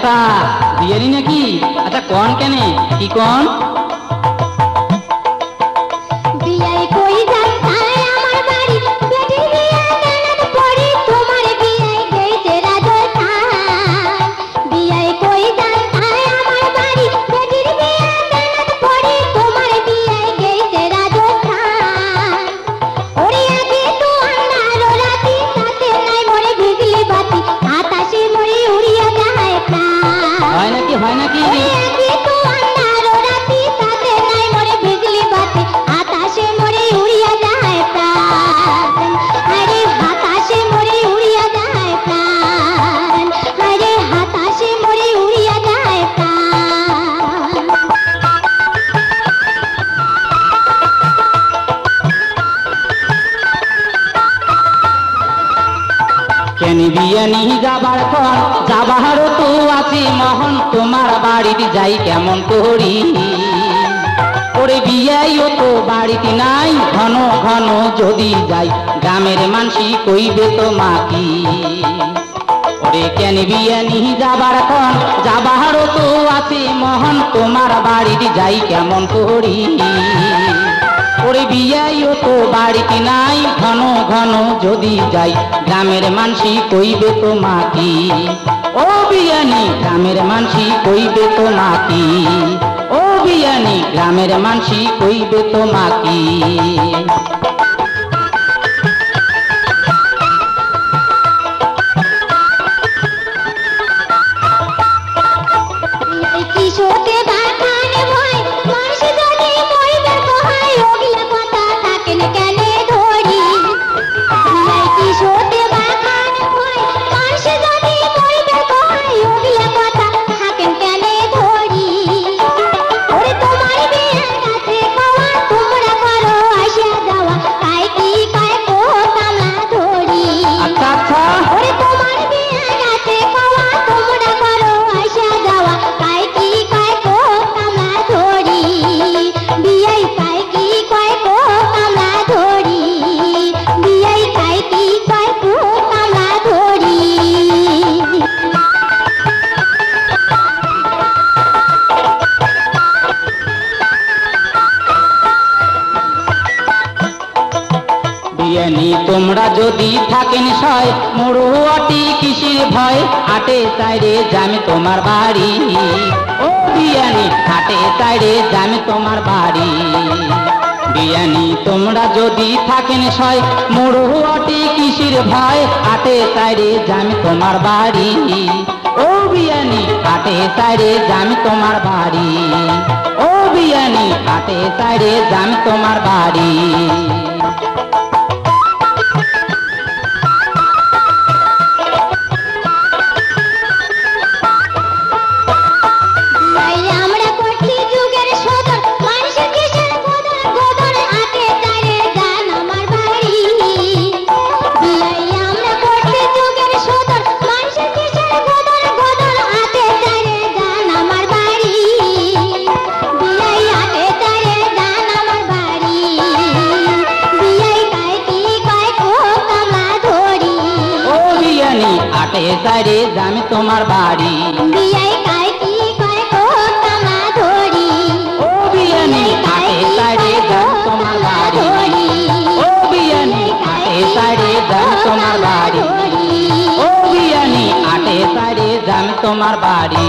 চাচা বিয়ারি নাকি? আচ্ছা কোন কেনে কি কোন? হয় নাকি? কেনি বিয়ানি যাবার পর যাবার তো আছি মোহন তোমার বাড়িতে যাই কেমন করি? ওরে বিয়াইও তো বাড়িতে নাই, ঘন ঘন যদি যাই গ্রামের মানসি কইবে তো মাকি। ওরে কেন বিয়ানি যাবার পর যাবার তো আছি মোহন তোমার বাড়িতে যাই কেমন করি? ওরে বিয়াইও তো বাড়িতে নাই, ঘন ঘন যদি যাই গ্রামের মানসি কইবে তো মাকি। ও বিয়ানি গ্রামের মানসি কইবে তো মাকি, ও বিয়ানি গ্রামের মানসি কইবে তো মাকি। বিয়ানি তোমরা যদি থাকেন সয় মরুয়াটি কিসির ভয়, আটে তাইরে জামি তোমার বাড়ি। ও বিয়ানি আটে তাইরে জামি তোমার বাড়ি। বিয়ানি তোমরা যদি থাকেন সয় মরুয়াটি কিসির ভয়, আটে তাইরে জামি তোমার বাড়ি। ও বিয়ানি আটে তাইরে জামি তোমার বাড়ি, ও বিয়ানি আটে তাইরে জামি তোমার বাড়ি। আটে তাইরে জামি তোমার বাড়ি। বিয়াই কাই কি কয় কো কামা ধরি, ও বিয়ানি আটে তাইরে জামি তোমার বাড়ি। ও বিয়ানি আটে তাইরে জামি তোমার বাড়ি, ও বিয়ানি আটে তাইরে জামি তোমার বাড়ি।